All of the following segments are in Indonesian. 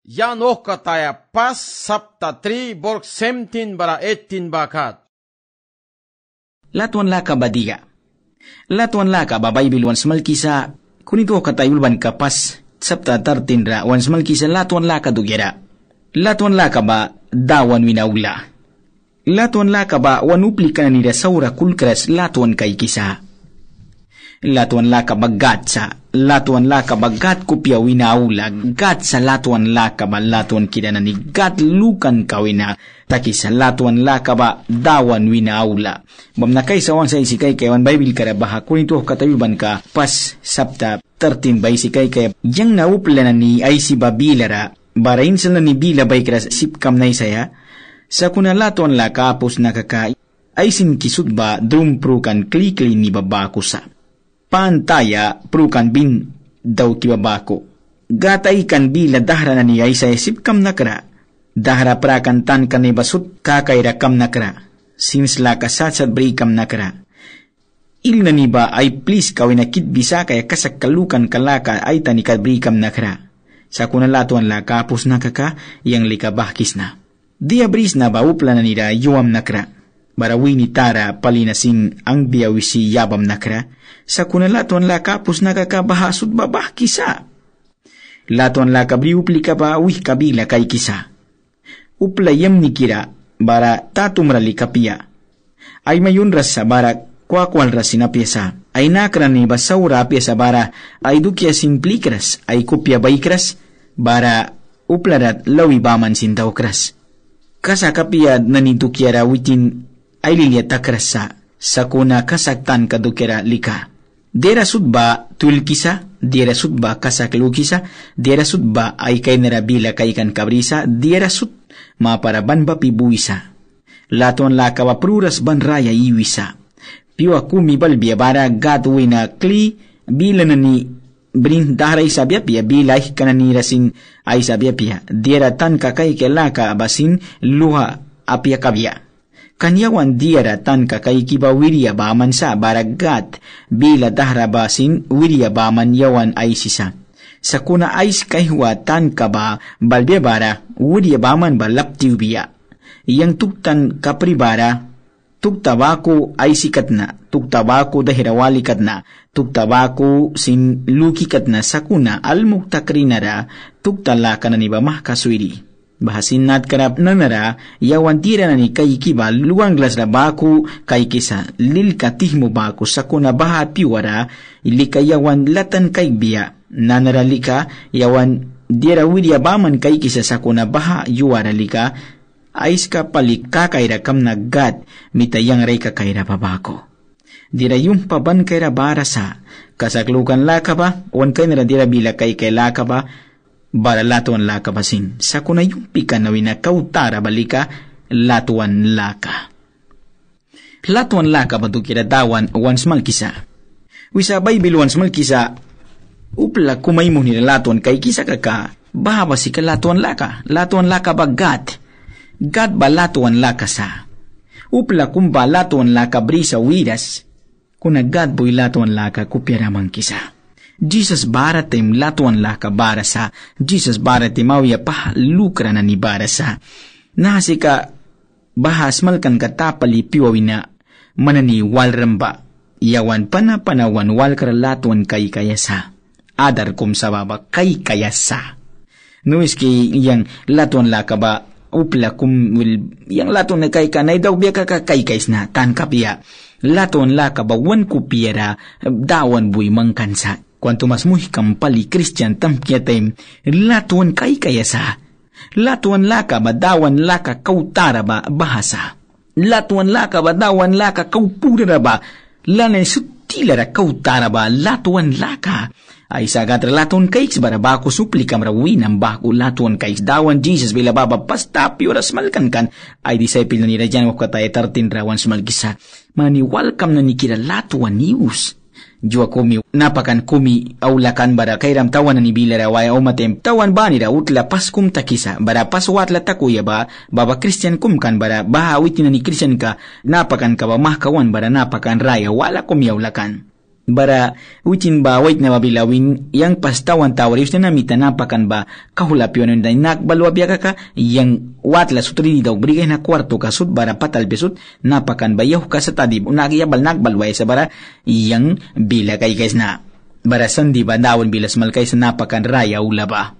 Yanok kataya pas sapta 3 borg 17 bara 18 bakat. Latuan laka badiga. Latuan laka ba Bible wan semal kisa kunito katayulban ka pas sapta 13 ra wan semal kisa latuan laka dugera. Latuan laka ba dawan winaula. Latuan laka ba wanupli ka na nila saura kulkras latuan kay kisa. Latuan laka ba gatsa. Latuan laka ba gat kupya winaula. Gatsa latuan laka ba latuan kida na ni gat lukan kawina. Takisa latuan laka ba dawan winaula. Bam na kay sawan sa isikay kayawan Bible karabaha kunito katayuban ka pas sapta 13 ba isikay kaya yang naupla na ni ay si Babilara barain sila ni Bila bay kras sipkam na isaya sa kuna latuan laka apos nakaka ay sinkisud ba drumprukan klikli ni babako sa pantaya prukan bin daw kibabako gatay kan Bila dahra na ni ay sa sipkam nakra dahra prakan tan kan basut kakairakam nakra sinsla kasatsat brikam nakra il na ni ba ay please kawin na kit bisa kaya kasakalukan kalaka ay tanikad brikam nakra sa kuna latuan la kapos nakaka yang likabahkis na dia bris na ba upla na nila yuam nakra barawi ni tara palinasin ang biyawisi yabam nakra sa kuna latuan la kapos nakaka bahasud babahkisa latuan la kabri upli ka ba wih kabila kay kisa upla yam ni kira bara tatumrali kapia ay mayun rasa bara kwakwal rasina piesa ay nakra ni basaura piesa bara ay dukya simplikras ay kupya baikras bara uplarat lawi baman sintaw kras kasa kapia nanidukya witin ay liliatakras sa kuna kasaktan kadukya lika dera sudba tulkisa dera sudba kasaklukisa dera sudba ay kay narabila kay kan kabrisa dera sud maparaban ba pibuisa latuan la kabapruras ban raya iwisa piwa kumi balbia bara gatwi na kli bila na ni brin daray sabya pia bilay kanani rasin ay sabya pia diera tan kakay kelaka abasin luha apia kabya kanyawan diera tan kakay kiba wirya baman sa baragat bila dahra basin wirya baman yawan ay sisa sa kuna ais kaywa tan kaba balbia bara wirya baman balaptiw biya yang tuktan kapribara tuktabako ay sikat na, tuktabako dahirawali kat na, tuktabako sin luki kat na sakuna almuktakrinara, tuktala ka na ni bamah kaswiri. Bahasin nat karap na nara, yawan tira na ni kay kiba luang glas na bako kay kisa, lil katih mo bako sakuna baha piwara, ilika yawan latan kay biya, nanaralika yawan dira wirya baman kay kisa sakuna baha yuwara lika, ais ka palik kakaira kam naggat mitayang ray kakaira babako. Dira yung paban kaira barasa kasaklukan laka ba wan kay nara dira bila kay laka ba bara latuan laka basin sa kuna yung pika na winakautara balika latuan laka. Latuan laka ba kira dawan once malkisa. Wisa Bible once malkisa upla kumay mo nila latuan kay kisa kaka bahaba si kalatuan laka bagat. Gad balatuan laka sa. Upla kumba latuan laka brisa wiras. Kuna gad boy latuan laka kupyaramang kisa. Jesus baratim latuan laka barasa. Jesus baratim awya pa lukra na ni barasa. Nasi ka bahas malkan katapali piwawina manani walramba. Yawan panawan walkar latuan kay kayasa. Adar kum sababa kay kayasa. Nuis ki yang latuan laka ba upla kum yang laton na kay kanay daw biya kakay kays na tan kapya laton la kabawan kupiera dawan buy mangkansa kwanto mas muhi kampali Christian tamkyatem laton kay kayasa laton la ka dawan la ka kautara ba bahasa laton la ka dawan la ka kaupura ba lanay sutila ra kautara ba laton la ka ay sagat laton kaiks bara bako suplikam rawin ang bako laton kaiks dawan Jesus bila baba pastapi oras malkan kan ay disciple na nila dyan wakatay 13 rawan sumalgisa mani welcome na ni kira latuan news jua kumi napakan kumi aulakan bara kairam tawan na ni bila rawaya o matem tawan ba nila utla pas kum takisa bara pas watla takuya ba baba Christian kum kan bara bahawit na ni Christian ka napakan ka ba mahkawan bara napakan raya wala kumi aulakan Bara ucin ba wait na babilawin yang pastawan tawarius na namita napakan ba kahulapyon na nakbalwa biya ka yang watla sutri daw brigay na kwarto kasut bara patal besut napakan ba yaw ka sa tadib nagyabal nakbalwa sa bara yang bila kay guys na bara sandi ba dawon bila smalkay sa napakan raya ula ba.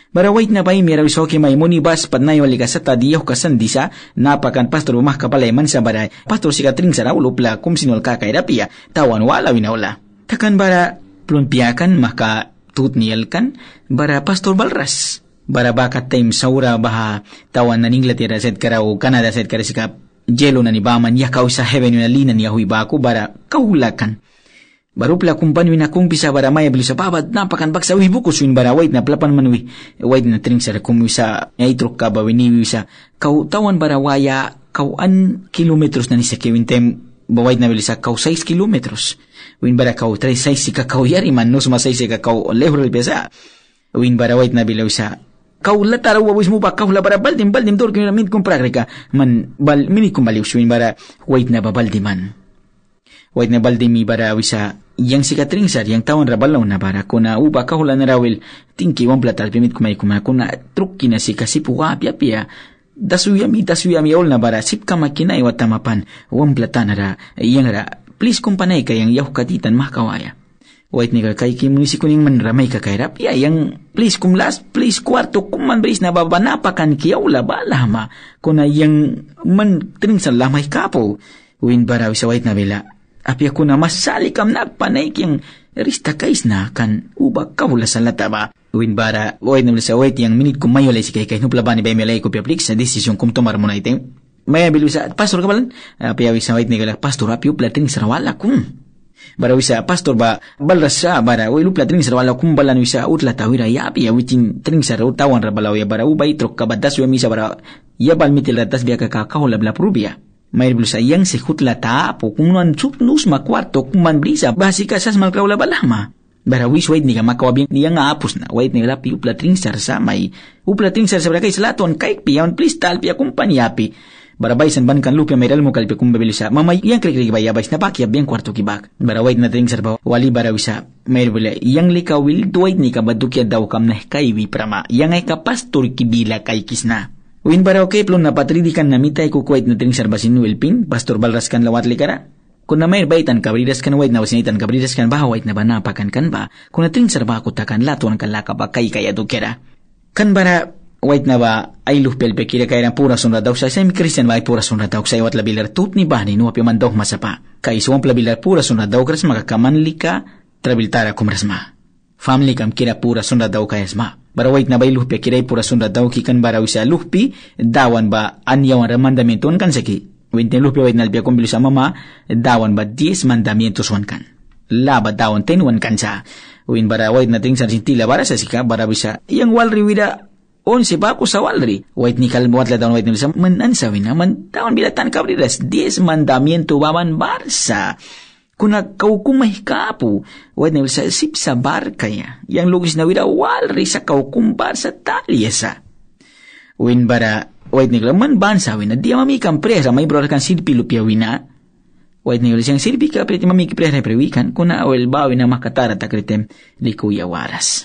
Bara wait na bay miraw isoke may munibas pat na yoli ka sa tadiyaw ka sandi sa napakan pastor umah kapalaiman sa bara pastor si katring sa raulupla kum sinol kakairapia tawan wala winaula. Takan bara plunpiakan maka tutniel kan bara pastor Balras. Bara bakat time saura baha tawan na Inglaterra set karaw Canada set karasikap jelo na ni baman yakaw sa heaven na linan yahui baku bara kahulakan. Baru pala kumpanwi na kung bisa bara maya bilu sa babad napakan baksa bukus win bara wait na plapan manwi wait na tring sa kumwi sa naitrok ka ba winiwi sa kau tawan bara waya kau an kilometros na ni sa kewin tem ba wait na bilu sa kau 6 kilometros win bara kau 3 6 si kakau yari man no sumasay si kakau lehurel pesa win bara wait na bilu sa kau latara wawis mo ba kau la bara baldim tor kina min kumpragrika man bal mini kumbaliw win bara wait na babaldiman wait na baldimi bara wisa yang si Katring sar yang tawan rabalaw na bara kuna uba kahula na rawil tingki wan platal pimit kumay kuna trukki na si kasipu apia dasuyami ol na bara sip ka makinay watamapan wan platan ra yang ra please kumpanay kayang yaw katitan mahkawaya wait ni kay kimunisi kuning manramay kakairap yang please kumlas please kwarto kuman bris na babanapakan kiyaw labala ma kuna yang man tring sa lamay kapo win bara wisa wait na bila api ako na masali kam nagpanay kiyang rista kais na kan ubak kahula sa lata ba. Uwin bara, wait na sa wait yang minit kung mayolay si kay nuplaba ni Bemilay ko piaplik sa desisyon kung tumar mo na item. Maya bilu sa pastor ka balan? Api awis sa wait ni kala pastor api uplating sarawala kung. Bara wisa pastor ba balras sa bara uwi uplating sarawala kung balan wisa utla tawira ya api awitin tring saraw tawan rabalaw ya bara ubay trok kabatas wami sa bara yabal mitil ratas biya kakahula bla prubia. May bilu sa iyang sikutla taapo kung nuan nus makwarto kung man brisa basi ka sas malkawla balama. Bara wis wait ni ka makawabing niya nga apos na wait ni ka lapi uplatring sar sa may uplatring sar sa bara kay salaton kay piyawan please talpia kumpanyapi. Bara baysan ban kan lupya may mo kalpi kung babili sa mamay iyang krik ba yabay na pakyab biyang kwarto kibak. Bara wait na tring sar ba wali bara wisa may bila iyang likawil duwait ni ka badukya daw kam na kay wiprama iyang ay ka pastor kibila kay kisna. Win bara okay plon na patridikan na mitay kukwait na tring sarbasin nuelpin, pastor balras kan lawat likara. Kung na may baitan kabridas kan wait na wasinitan kabridas kan ba wait na ba napakan kan ba, kung na tring sarba kutakan latuan kan laka ba kay kaya dukera. Kan bara wait na ba ay luhpel pe kira kaya na pura sunra daw sa mi Christian ba ay pura sunra daw sa iwat labilar tut ni bani no api man daw masapa. Kay suwang labilar pura sunra daw kras makakamanli ka trabiltara kumrasma. Family kam kira pura sunra daw kayasma. Bara wait na ba iluhpi kiray pura sunra daw kikan bara wisa luhpi dawan ba anyawan ramandamienton kan seki. Wintin luhpi wait na alpia kumbilo sa mama dawan ba 10 mandamientos wan kan. Laba dawan 10 wan kan sa. Win bara wait na ting sintila bara sa sika bara wisa yang walri wida 11 ba ko sa walri. Wait ni kalmuat la dawan wait nila sa manansa wina man dawan bilatan kabridas 10 mandamiento baman barsa. Kuna kau kumay kapu, wait na sa sip sa barka ya, yang lugis na wida walri sa kau kumbar sa talyasa. Win bara, wait ni man bansa wina, di mami kan presa, may bro kan silpi lupya wina. Wait ni siyang silpi ka preti mami presa prewikan, kuna awel bawi na makatara takritem likuya waras.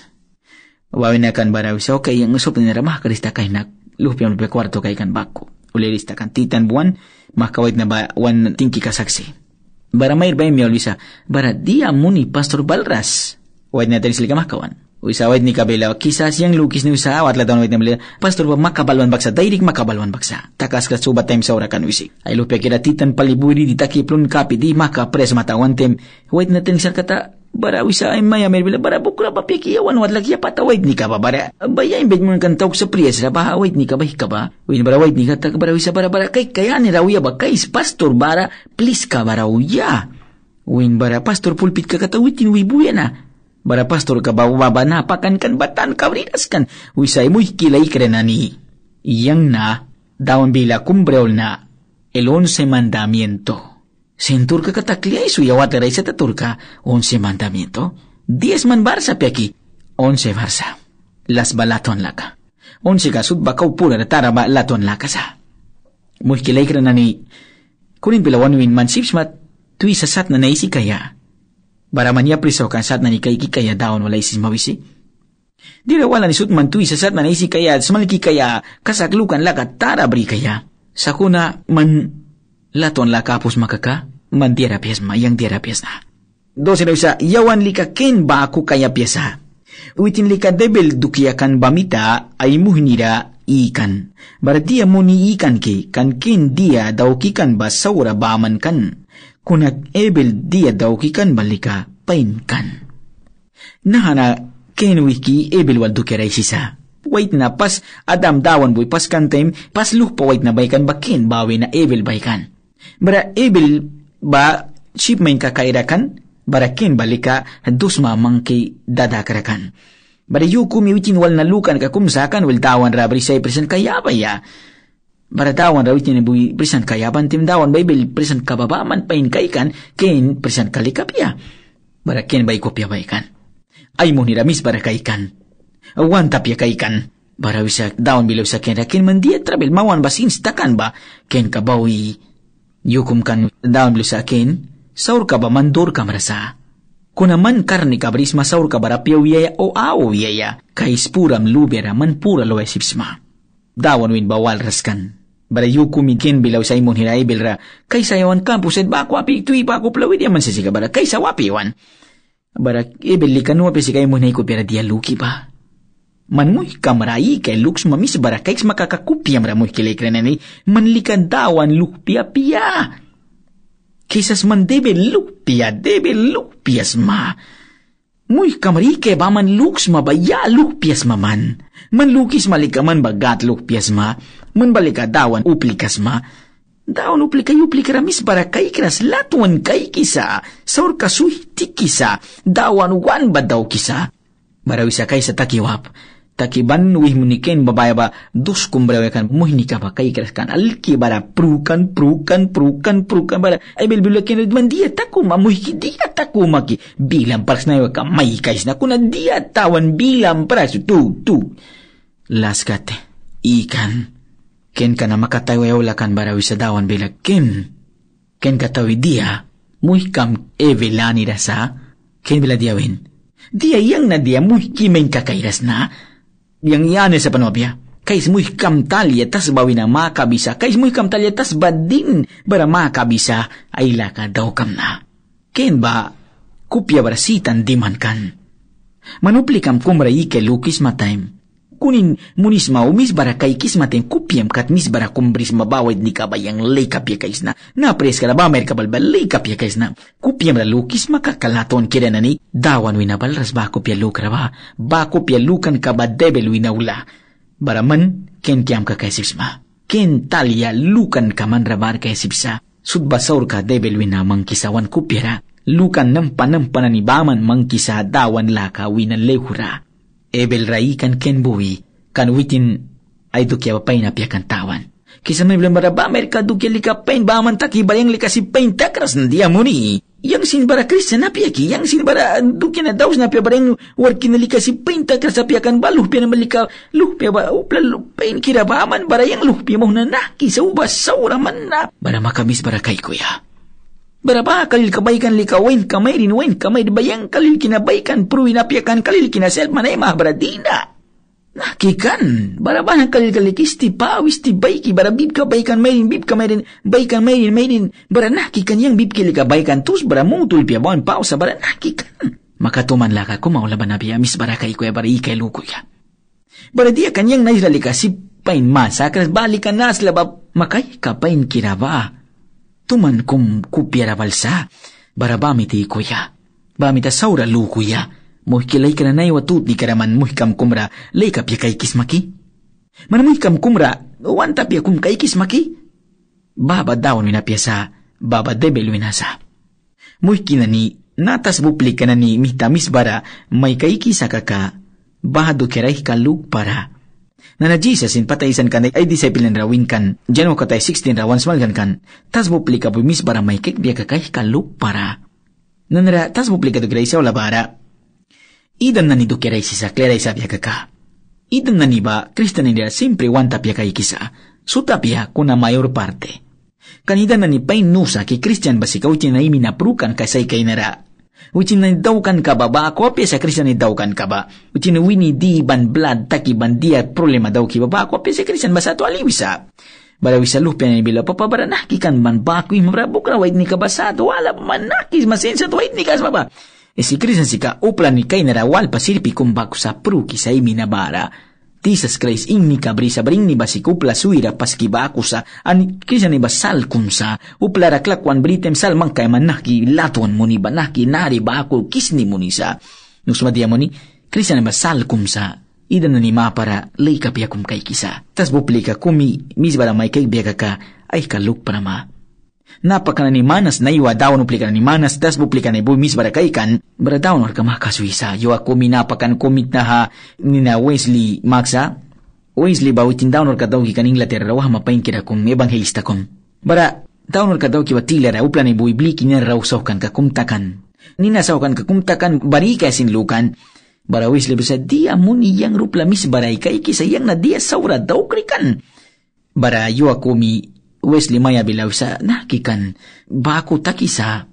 Bawi na kan bara wisa, okay, yang usop na ramah karista kay nak, lupya kwarto kay kan bako. Ulirista kan titan buwan, makawait na ba, wan tingki kasaksi. Bara may ba yung wisa, bara dia muni pastor Balras. Wait na tayo sila kamakawan. Wisa wait ni kabila, kisas yang lukis ni wisa, awat latang wait na bila, pastor ba makabalwan baksa, dairik makabalwan baksa. Takas ka subat time sa urakan wisi. Ay lupya kira titan paliburi, di takiplon kapi, di makapres matawan tem. Wait na tayo sila kata, bara wisa ay maya may bila, bara bukura pa pikiyawan, wat lagi apata wait ni ka ba, bara, baya imbed mo ng tawag sa priyas, ba, wait ni ka ba, hika ba? Wait bara wait ni ka, bara wisa, bara, kay kaya ni rawya ba, kay pastor, bara, please ka ba rawya? Win bara, pastor pulpit ka katawitin, wibuya na. Bara pastor ka ba, ubaba na, pakan kan batan, kabridas kan. Wisay mo'y kilay ka na ni. Iyang na, dawan bila kumbreol na, el 11 mandamiento. Sentur ka katakliay suyawat ray sa tatur ka 11 mandamiento. 10 man barsa piaki 11 barsa. Las balaton laka. 11 kasud bakaw pula tara ba laton laka sa. Muhkilay ka na ni kunin pilawan win man sipsmat tui sasat na naisi kaya. Bara mania prisaw kan saat nani kay kaya daon wala isis mawisi. Dira wala ni sut mantui sa saat manisi kaya smalki kaya kasaklukan laka tara bri kaya. Sakuna man laton la kapus makaka man terapias ma yang terapias na. Dosa daw sa yawan lika ken ba ako kaya piyasa. Uitin lika debel dukiakan bamita ay muhinira ikan. Baratia mo ni ikan ke kan ken dia daw kikan ba saura baman kan. Kunak ebel dia daw kikan balika pain kan. Nahana ken wiki ebel wal dukiray sisa. Wait na pas adam dawan boy pas kan time pas luh pa wait na baykan bakin bawi na ebel baykan. Bara ebel ba ship main kakairakan barakin balika dus mamang ki dadakarakan. Bara yuku miwitin wal nalukan ka kumsakan wal dawan ra brisay present kaya ya. Bara dawan ra witin bui present kaya bantim dawan baybel present kababaman pain kaikan ken present kalikapya. Barakin bay kopya baykan. Ay mo niramis bara kaikan. Awan tapya kaikan. Bara wisa dawan bilaw sa ken rakin man dia travel mawan basin stakan ba ken kabawi yukum kan dawan bilaw sa ken saur ka ba mandor ka marasa. Kunaman karni ka bris masaur ka barapya wiyaya o awo wiyaya kais puram lubera man pura loe sipsma. Dawan win bawal raskan. Bara yukum ken bilaw sa imon hiray bilra kaysa yawan campus at bako api tui bako plawid yaman sa siga bara kaysa wapi wan. Bara ibili ka nuwapi si kayo mo na ikupira dia luki ba. Manmuy kamarayi kay luks mamis bara kayks makakakupiyam ramuy kilikranani manlikan dawan lukpia-pia. Kisas man debe lukpias ma. Muy kamari kay ba man luks mabaya lukpias maman. Man lukis malikaman bagat lukpias ma. Man balika dawan uplikas ma. Dawan uplika ramis bara kay kras latuan kay kisa. Saur kasuy tikisa. Dawan wan ba daw kisa. Barawisa kay sa takiwap. Takiban wih muniken babaya ba dus kumbrewekan muhnika ba kay kan alki bara prukan bara ay bilbilaken man dia takuma muhiki dia takuma ki bilang pars na ka may kais na kuna dia tawan bilang pras tu laskate ikan ken kana makatayo lakan bara wisa dawan bilaken ken katawi dia muhikam evelani rasa ken bila dia wen dia yang na dia muhiki men kakairas na yang iyan sa panopya. Kais muy kam talya tas bawi na makabisa. Kais muy kam talya tas badin bara makabisa ay laka daw kam na. Ken ba kupya bara sitan diman kan. Manupli kam kumra ike lukis matayim. Kunin munis maumis bara kay kismaten kupyam kat mis bara kumbris mabawid ni kabayang lay kapya kais na. Napres ka na ba mer kabalbal lay kapya kais na. Kupyam ra lukis makakalaton kira na ni dawan winabalras ba kupya lukra ba. Ba kupya lukan ka ba debel winawla. Baraman ken kiam ka kaisipsa ma. Ken talya lukan ka man rabar kaisipsa. Sudbasaur ka debel winamang kisawan kupya ra. Lukan nampan ni baman mangkisa dawan laka winan lehura. Ebel raikan ken buwi, kan witin ay dukya pa na piyakan tawan. Kisa may bilang bara ba, Amerika dukya lika pain ba man taki bayang lika si pain takras na diya mo ni. Yang sin bara Kristian na piyaki, yang sin bara dukya na daws na piya barang warki na lika si pain takras na piyakan ba, luhpya na malika, luhpya ba, upla pain kira ba man, bara yang luhpya mo na naki sa ubas saura man na. Bara makamis bara kay kuya. Berapa kalil kebaikan lika wain kamairin bayang kalil kinabaikan pruin apiakan kalil kinasel manay mah beradina. Nah kikan berapa kalil kisti pawis ti baiki bara bib kebaikan mairin baikan mairin beranah kikan yang bib kili kebaikan tus beramutul pia bawan pausa beranah kikan. Maka tuman laka ko maulaban nabi amis barakai ko ya bara ikai luku ya. Berarti kan yang nais lika si pain masa keras balikan nas labab makai kapain kiraba. Tuman kum kupyara balsa, bara bamiti kuya. Bamita saura lu kuya. Muhkilay ka na na iwatut di karaman muhkam kumra, lay kapya kay kismaki. Man muhkam kumra, uwan tapya kum kay kismaki. Baba dawan winapya sa, baba debel winasa. Muhkina ni, natas buplik ka na ni mihtamis bara, may kay kisakaka, bahado kiray kalug para. Na Jesus in pataisan kan ay disciple na rawin kan January katay 16 rawan smalgan kan tas buplika bumis bara may kek biya kakay kalup para nanara tas buplika do kiray sa labara idam na ni do kiray sa kleray sa biya kaka idam na ni ba Kristen nila simpre wanta biya kay kisa sutapya kuna mayor parte kanida na ni pain nusa ki Christian ba si kautin na iminaprukan kasay kay nara Ucin na daukan ka ba ako sa Kristiyan ni daukan ka ba? Ucin na wini di ban blood taki ban dia problema daw ki ba ako sa Kristiyan basa to aliwisa. Barawisa lupa ni bila papabara nakikan man bakwi mabrabok na wait ni ka basado wala man nakis masensa to wait ni ka ba. Si Kristiyan sika uplan ni kay narawal pasirpi kumbak sa pruki sa iminabara. Tisas Christ ingni kabrisa bring ni basi kupla suira paski ba ako sa ani Kristiyan ni basal kumsa upla raklakwan britem sal mangkay manaki latuan mo ni banaki nari ba ako kisni mo ni sa nusumadiya mo ni Kristiyan ni basal kumsa ida na ni mapara lay kapya kum kay kisa tas buplika kumi misbara may kay biya ka ay kaluk para ma napaka na ni manas na iwa daw nuplika na ni manas tas buplika na ibu misbara kay kan bara daw nor ka makasuisa yo ako minapakan kumit na ha ni na Wesley Maxa Wesley ba witin daw nor ka daw ki kaning later raw mapain kira kum evangelista kum bara daw nor ka daw ki watila ra uplan ibu ibliki na raw saukan ka kumtakan nina saukan ka kumtakan bari ka sinlukan bara Wesley bisa dia muni yang rupla misbaray kay kisa yang na dia saura daw krikan bara yo ako mi Wesley maya bilaw sa nakikan bako takisa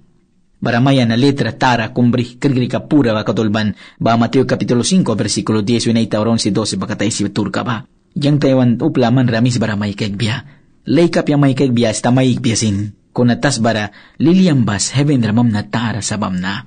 bara maya na letra tara kumbri kirgri kapura ba katulban ba Mateo kapitulo 5 versikulo 10 winay tauron si 12 bakatay si turka ba yang Taiwan uplaman ramis bara may kagbya laykap yang may kagbya sta may biasin kung natas bara liliambas heaven ramam na tara sabam na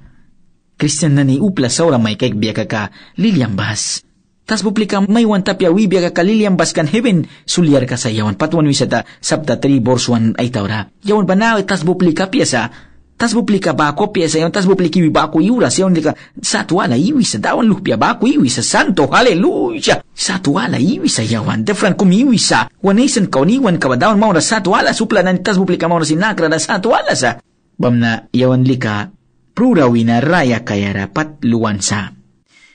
Kristiyan na ni upla saura may kagbya kaka liliambas tas publika may wantapya wibya ka kaliliambas kan heaven sulyar ka sa yawan patuan wisata sabta 3 borsuan ay taura yawan banaw tas publika piyasa tas publika ba ako piyasa yawan tas publiki ba ako iuras yawan ka sa tuwala iwisa dawan lupya ba ako iwisa santo haleluya sa tuwala iwisa yawan defran kum iwisa wanaisen kauniwan ka ba dawan mauna sa tuwala supla na tas publika mauna sinakra na sa tuwala sa bamna yawan lika prurawina raya kaya rapat luwansa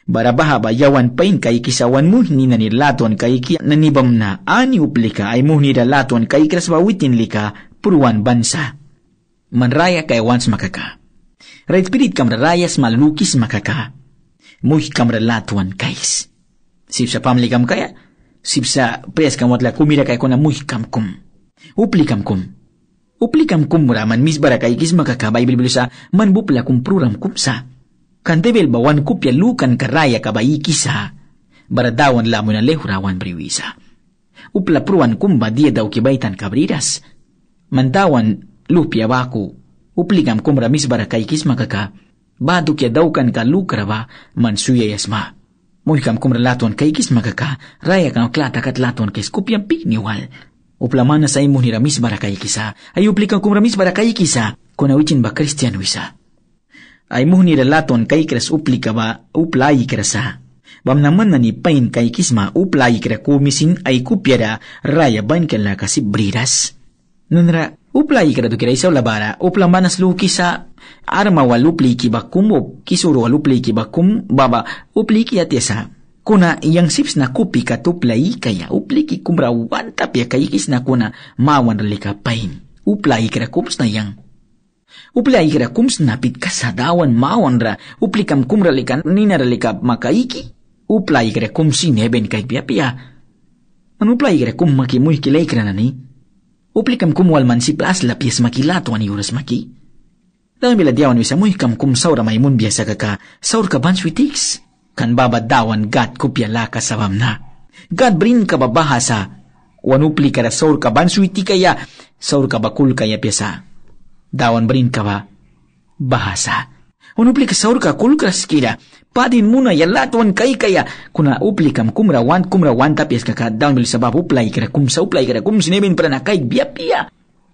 barabaha ba yawan pain kay kisawan muhni na nilatuan kay nanibam na ani uplika ay muhni na latuan kay krasbawitin lika puruan bansa. Manraya kay wans makaka. Right pirit kam rayas malukis makaka. Muhi kam latuan kays. Sip sa pamlikam kaya, sip sa pres kam watla kumira kay kuna muhi kam kum. Uplikam kum. Uplikam kum raman misbara kay kis makaka Bible sa manbupla kum pruram kumsa. Kantebel bawan kupya lukan karaya kabayi kisa, baradawan lamo na lehurawan briwisa. Upla pruan kumba dia daw kibaitan kabriras. Mantawan lupya baku, uplikam kumra misbara kay kis makaka, badu kya daw kan ka lukraba mansuya yasma. Muhikam kumra latuan kay kis makaka, raya kan klata kat latuan kay skupyang pikniwal. Upla mana sa imuh nira misbara kay kisa, ay uplikam kumra misbara kay kisa, kunawichin ba Kristiyan wisa. Ay muhni relaton kay kras uplika ba uplay krasa. Bam naman na ni pain kay kisma uplay kra kumisin ay kupyara raya ban kala kasi briras. Nunra uplay kra do kira isaw labara uplang manas luki sa arma walupli kibakum o kisuro walupli kibakum baba upli kiatesa. Kuna yang sips na kupi katuplay kaya upli ki kumrawan tapya kay kis na kuna mawan relika pain. Uplay kra kums na yang uplay kira kums napit kasadawan mawan ra uplikam kumra likan nina ralika makaiki uplay kira kumsin heben kay pia man uplay kira kum makimuy kilay kira nani uplikam kumwal man si plas lapis makilato ani uras maki dahil bila diawan wisa muy kam kum saura maymun biasa kaka saur ka banswitiks kan babadawan gat kupya laka sabam na gad brin ka babahasa wan upli kara saur ka banswiti kaya saur ka bakul kaya biasa dawan brin ka ba bahasa unupli ka saur ka kulkras kira padin muna yalatuan kay kaya kuna upli kam kumrawan tapias ka dawan bil sabab uplay kira kum sinebin para na kay biya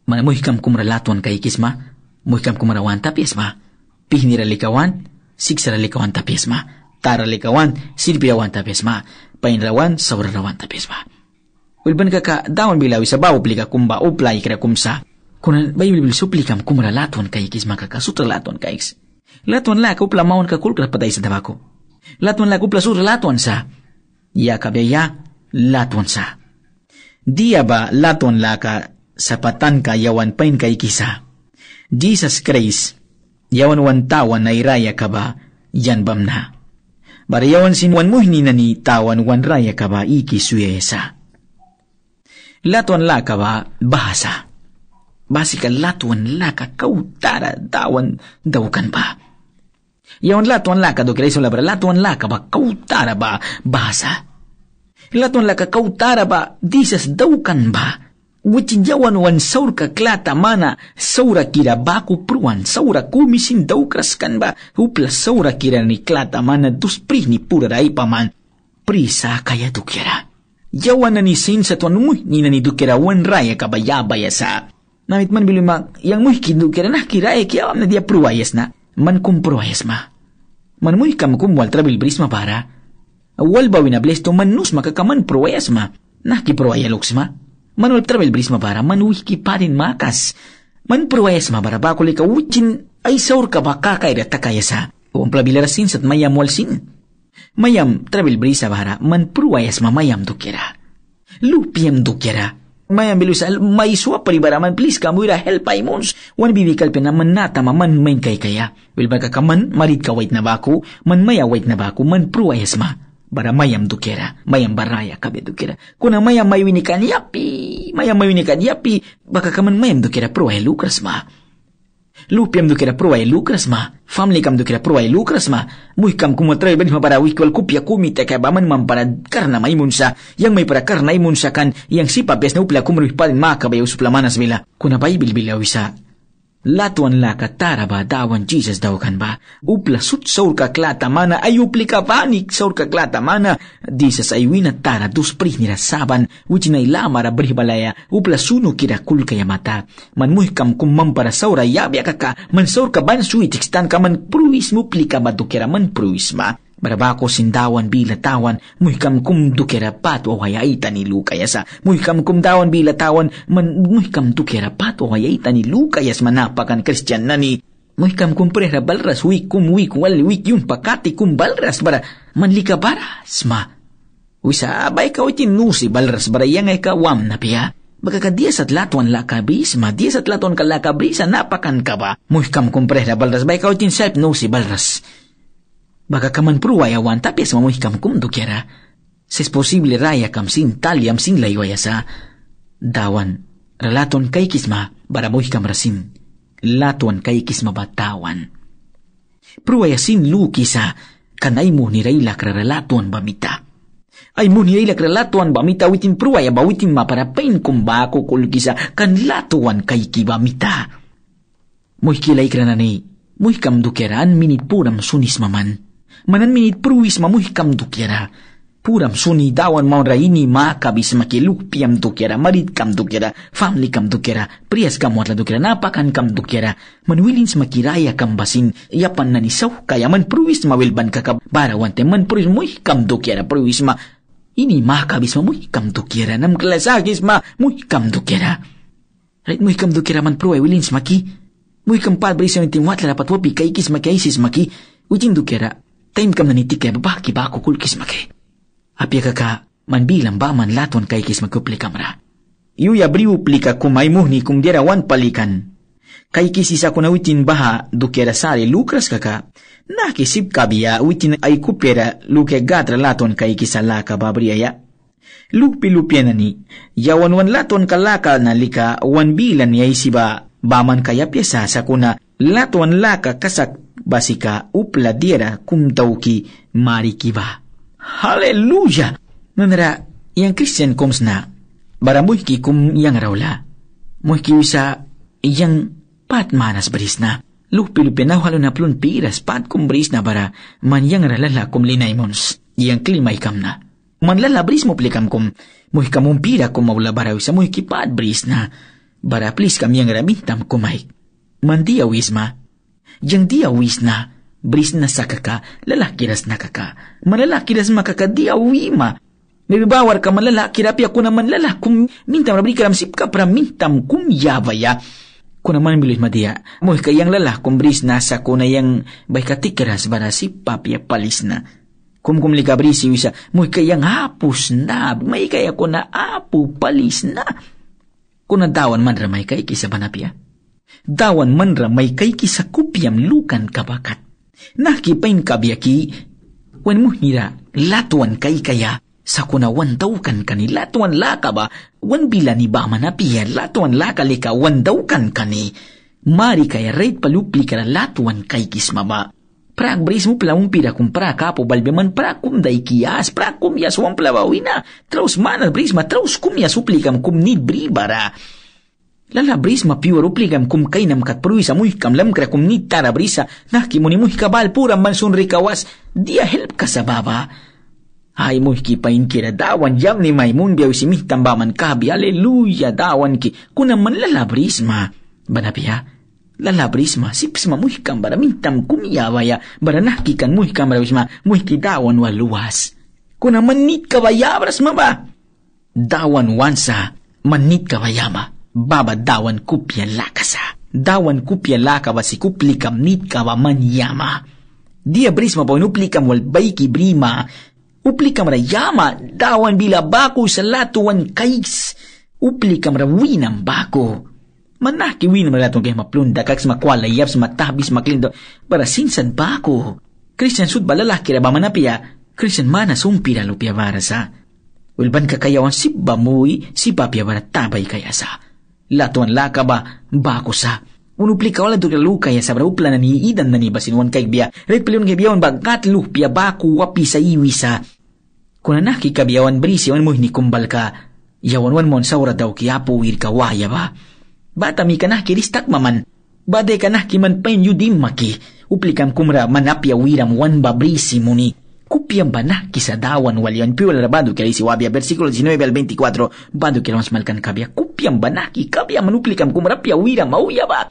mana muhikam kumralatuan kay kisma muhikam kumrawan tapias ma pihnira likawan siksara likawan tapias ma tara likawan silbirawan tapias ma painrawan saurawan tapias ma ulban ka dawan bilawi sabab upli ka kumba uplay kira kumsa kuna Bible suplikam kumra latuan kay kis makakasutra latuan kay kis. Latuan la kupla maun ka kulkra patay sa tabako. Latuan la kupla sur latuan sa. Ya kabaya latuan sa. Dia ba latuan la ka sapatan ka yawan pain kay kisa. Jesus Christ yawan wantawan na iraya ka ba yan bam na. Barayawan sinwan mo hinina ni tawan wan raya ka ba iki suyesa. Latuan la ka ba bahasa. Basika latuan laka kautara dawan dawkan ba. Yawan latuan laka do kira iso labra latuan laka ba kautara ba bahasa. Latuan laka kautara ba disas daukan ba. Wicin jawan wan saur ka klata mana saura kira baku pruan saura kumisin daukraskan ba upla saura kira ni klata mana dus pri ni pura rai paman prisa kaya tu kira jawan ni sin sa tuan muy ni nani tu kira wan raya ka baya sa namit man bilima yang muy kindu kira nah kira kya na dia pruayas na man kum pruayas ma man muy kam wal trabil brisma para wal bawina blesto man nus makakaman pruayas ma nah ki pruaya luksma Manuel travel brisma para manuiki parin makas. Man pruwayas mabara bakuli ka wucin ay saur ka baka kay takaya sa. Umpla bilarasin sat mayam walsin. Mayam travel brisa bara man pruwayas mamayam dukira. Lupiam dukira. Mayam bilusa may suwa paribara man please kamuira help ay mons. Wan bibikal pina man nata man main kay kaya. Wilba ka man marid ka wait na baku man maya wait na baku man pruwayas ma. Bara mayam dukera, mayam baraya kabe dukera. Kuna mayam mayunikan yapi, baka kaman mayam dukera pro ay lukras ma. Lupiam dukera pro ay lukras ma. Family kam dukera pro ay lukras ma. Muy kam kumotray ben para wikwal kupya kumita kay baman mampara karna maymunsa. Yang may para karna imunsa kan yang sipa pes na upla kumruh parin makabay usuplamanas bila. Kuna bay bilbilaw isa. Latuan laka taraba dawan Jesus daw kan ba? Upla sut saur ka klata mana ay upli ka panik saur ka klata mana. Disas ay wina tara dus prih nira saban wichinay lamara bribalaya upla sunu kira kul kaya mata. Man muhkam kumam para saura yabya kaka man saur ka ban suitikstan ka man pruis mupli ka ba dukera man pruis ma. Barabako sindawan bila tawan muhkam kum dukera pato hayaita ni lukayasa muhkam kum dawan bila tawan man muhkam dukera pato hayaita ni lukayas manapakan Christian nani muhkam kum prehra balras wik wal wik yun pakati kum balras bara manlika baras ma wisa abay ka utin nusi balras bara yang ay ka wam na piya baka ka dias at latuan lakabis ma dias at latuan ka lakabisa napakan ka ba muhkam kum prehra balras bay ka utin self nusi balras baka kaman pruwayawan tapi sa mamuhi kam kum dukera. Ses posible raya kam sin talyam sin laywaya sa dawan. Relaton kay kisma bara muhi kam rasin. Latuan kay kisma batawan. Pruwaya sin luki sa kanay mo ni railak relatuan bamita. Ay mo ni railak relatuan bamita witin pruwaya ba witin maparapain kumbako kulkisa kan latuan kay kibamita. Muhi kilay kranani. Muhi kam dukera an minit puram sunis maman. Manan minit pruwis mamuhkam dukera. Puram suni dawan maunra ini makabis makilupiam dukera. Marid kam dukera. Family kam dukera. Prias kam watla dukera. Napakan kam dukera. Manwilins makiraya kam basin. Yapan nanisaw kaya man pruwis mawilban kakab. Barawante man pruwis muhkam dukera. Pruwis ma. Ini makabis mamuhkam dukera. Nam klasagis ma muhkam dukera. Right muhkam dukera man pruway wilins maki. Muhkam palbrisa yung timwatla dapat wapi kaikis makaisis maki. Ujing dukera. Time kam nanitik kaya babaki ba ako kulkis maki. Apya ka man bilang ba man latuan kaikis magkupli kamera. Yuya briu plika kumay muhni kum diara wan palikan. Kaikis isa ko na witin baha dukera sari lukras kaka. Nakisip kabiya witin ay kupera luke gatra latuan kaikis alaka babriaya. Lupi-lupian na ni. Yawan wan latuan kalaka na lika wan bilan niya isiba baman kaya pyesa sa kuna latuan laka kasak basika upla diera kum tauki marikiba. Haleluya! Nanara, yang Christian koms na, bara muhki kum yang rawla. Muhki wisa yang pat manas beris na. Lupi-lupi na halo na plun piras pat kum beris na bara man yang ralala kum linay mons. Yang klimay kam na. Man lala beris mo plikam kum. Muhki kum pira kum maula bara wisa muhki pat beris na. Bara please kam yang ramintam kumay. Man dia wisma. Yang dia wis na, bris na sa kaka, lalakiras na kaka. Malalakiras makaka dia wima. Nabibawar ka malalakira piya ko naman lalakum mintam rabri karam sip ka para mintam kum yabaya. Ko naman bilis madia, mo'y kayang lalakum bris na sa ko na yang bay katikeras bara sip papya palis na. Kumkumli ka bris wisa, mo'y kayang hapus na, may kaya ko na apu palis na. Kung nadawan man ramay kay kisa banapya. Dawan manra may kay kisakupyam lukan kabakat. Nakipain kabyaki, wan muhnira, latuan kay kaya, sa kunawan taukan kani, latuan laka ba, wan bila ni ba manapiya, latuan laka lika, wan taukan kani, mari kaya reit palupli kara latuan kay kismama, Prak brismo pelawong pira kung prakapo balbeman prakum day kiyas, prakum yas wang pelawawina. Traus manas brisma, traus kum yas uplikam kum ni bribara. Lala brisma piwar uplikam kum kainam kat pruisa muhkam lamkra kum ni tara brisa. Naki muni muhkabal puram mansun rikawas, dia help ka sa baba. Ay muhki pain kira dawan jam ni Maimun biyaw si tambaman kabi, aleluya dawan ki, kunaman lala brisma. Banapia. Lala brisma sipsma muhkam bara mintam kumiyawaya bara nahkikan muhkam bara brisma muhki dawan waluwas. Kuna manit kawaya brasma ba? Dawan wansa manit kawayama baba dawan kupya lakasa. Dawan kupya laka ba si kuplikam nit kawa manyama. Dia brisma po inuplikam wal baiki brima. Uplikam ra yama dawan bila bako sa latuan kais. Uplikam ra winam bako. Manah kiwin malatong kay maplunda kag makwala yaps matabis maklindo para sinsan pa ako. Christian sud balalaki ra ba manapia, Christian mana sumpira lupia varasa. Ulban ka kayawan sibba muy si papia bara tabay kaya sa. Latuan laka ba bako sa. Unupli ka wala dukla luka ya sa braupla na ni idan na ni basinwan kay biya. Red pilion kay biyawan bagat lupia bako wapi sa iwisa. Kuna naki kabiyawan brisi wan mo hinikumbal ka. Yawan wan mon saura daw kiyapo wir ka waya ba. Bata mi kanah kiristak maman. Bade kanah kiman pain yudim maki. Uplikam kumra manapya wiram wan babrisi muni. Kupyam banah kisadawan walyan piwala rabado kaya si wabia versikulo 19 al 24. Bado kaya mas malkan kabya. Kupyam banah ki kabya manuplikam kumra pya wiram mauya ba.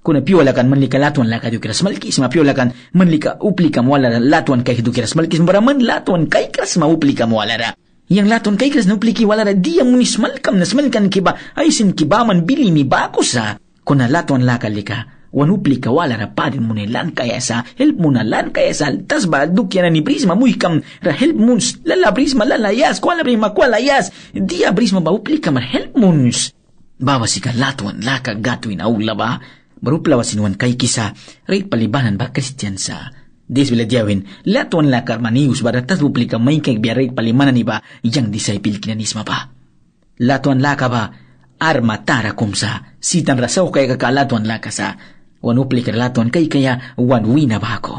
Kuna piwala kan manlika latuan laka dukiras malkis. Ma piwala kan manlika uplikam wala latuan kay dukiras malkis. Maraman latuan kay kras mauplikam wala ra. Yang laton kay kras na upliki wala ra diya munis malkam na smalkan kiba ay sin kibaman bili ni bako sa. Kuna laton lakalika wan uplika wala ra padin muna lan kaya sa help muna lan kaya sa tas ba dukya na ni brisma muhkam ra help muns lala brisma lalayas kwala brisma kwalayas diya brisma ba uplika mar help muns. Bawa si ka laton laka gatuin aula ba barupla wasinwan kay kisa ray palibanan ba Christian sa. Des bila diawin, latuan lakar manius baratas buplika may kay biyarig palimanan iba yang disciple kinanisma pa. Latuan laka ba, arma tara kumsa, sitan rasaw kay kakalatuan laka sa, wan uplika latuan kay kaya wan wina ba ako.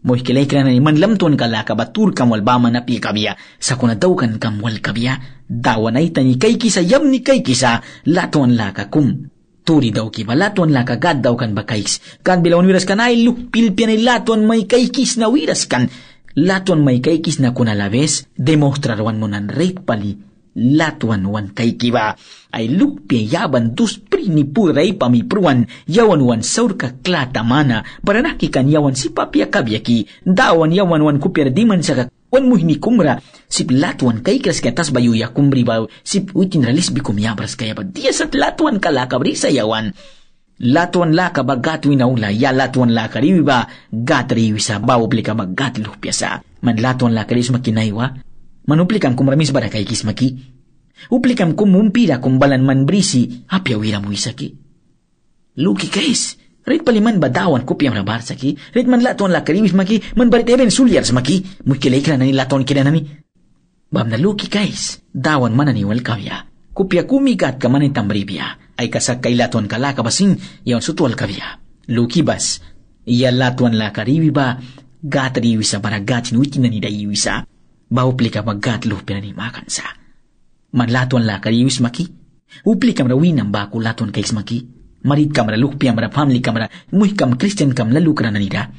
Mo'y kilay ka na ni manlamtuan ka laka ba tur kamwal ba manapi kabya, sa kunadaw kan kamwal kabya, dawan ay tani kay kisa yam ni kay kisa, latuan laka kum. Turi daw ki ba latuan laka gad daw kan ba kais. Kan bilawan wiras kan ay lupil pian ay latuan may kaikis na wiras kan. Latuan may kaikis na kunalabes, demonstrarwan mo nan rate pali. Latuan wan kaiki ba. Ay lupia yaban dus prini puray pamipruan. Yawan wan saur ka klata mana. Baranaki kan yawan si papia kabyaki. Dawan yawan wan kupir diman sa wan mo hinikumra. Sip latuan kay kras katas bayuya kumri ba sip utin ralis bikum yabras kaya ba dia sat latuan kalaka brisa yawan latuan laka ba gatwi na ula ya latuan laka riwi ba gatri sa bawo plika ba gatlu piasa man latuan laka ris makinaiwa manuplikam kumramis bara kay kismaki uplikam kumumpira kumbalan man brisi apya wira mo isaki luki kais rit paliman badawan ko piyam rabar saki rit man latuan laka riwis maki man barit even sulyar maki mukilay kira na ni latuan kira nami bam na luki kais, dawan mananiwal kawya. Kupya kumigat ka manin tambribya, ay kasak kay latuan ka laka basing, yawan sutual kawya. Luki bas, iya latuan laka riwi ba, gat riwi sa baragatin witin na nida iwi sa, baupli ka magat lupi na ni makan sa. Man latuan laka riwis maki, upli ka marawin ang bako latuan kais maki, marit ka maralupi ang marapamli ka muhi kam Christian kam lalukra na nida.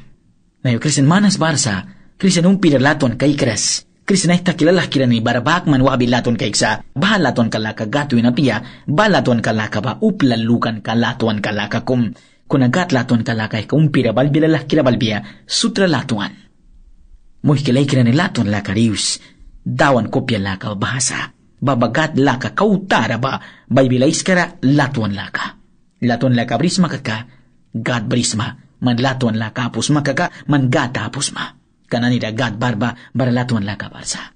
Nayo Christian manas barsa, Christian umpira latuan kay kras, Krishna ita kilalah kira ni barabak man wabi laton kaiksa bahalaton kalaka gatuin na piya balaton kalaka ba uplalukan kalatuan kalaka kum kunagat laton kalaka kumpira balbilalah kira balbiya sutra latuan muhkilay kira ni laton laka rius dawan kopya laka bahasa babagat laka kautara ba balbilais kara latuan laka brisma kaka gad brisma man latuan laka apus makaka man gata apus ma kananida gad barba baralatuan laka barsa.